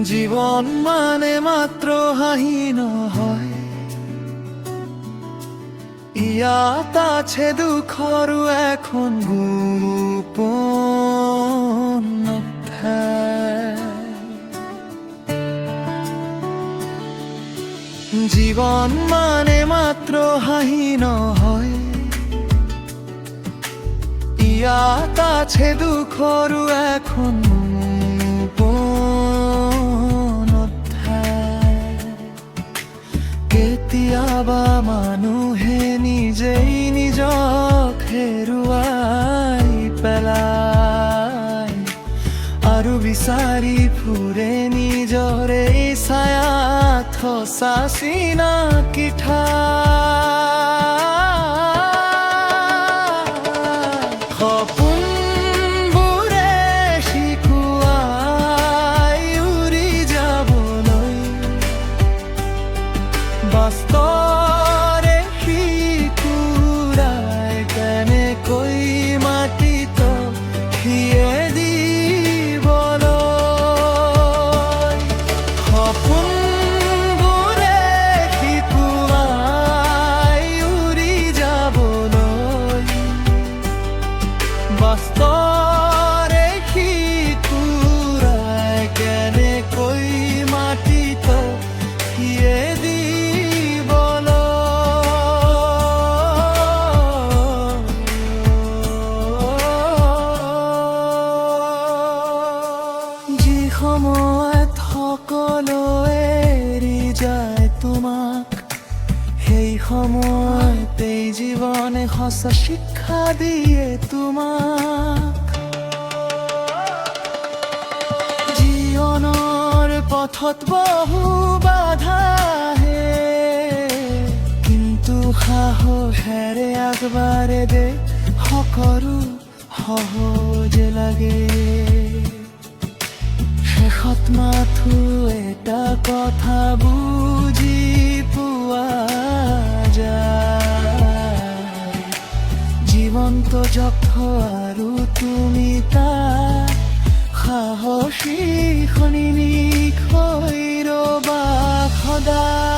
জীৱন মানে মাত্ৰ হাঁহি নহয়, ইয়াত আছে দুখৰো এখন গোপন অধ্যায়। জীৱন মানে মাত্ৰ হাঁহি নহয়, ইয়াত আছে দুখৰো এখন গোপন অধ্যায়। কেতিয়াবা মানুহে নিজেই নিজক হেৰুৱাই পেলায় আৰু বিচাৰি ফুৰে নিজৰে ছায়াত সঁচা চিনাকি ঠাই। সপোনবোৰে শিকোৱাই উৰি যাবলৈ, বাস্তৰে শিকুৰাই কেনেকৈ মাটিত সিয়ে দিবলৈ। সপোনবোৰে শিকোৱাই উৰি যাবলৈ, বাস্তৰে শিকুৰাই কেনেকৈ মাটিত সিয়ে সময়ত সকলোৱে এৰি যায় তোমাক, সেই সময়তেই জীৱনে সঁচা শিক্ষা দিয়ে তোমাক। জীৱনৰ পথত বহু বাধা আহে, কিন্তু সাহসেৰে আগবাঢ়ে দে সকলো সহজে লাগে। শেষত মাথো এটা কথা বুজি পোৱা যায়, জীৱনটো যথ আৰু তুমি তাৰ সাহসী খনিনিক হৈ ৰবা সদায়।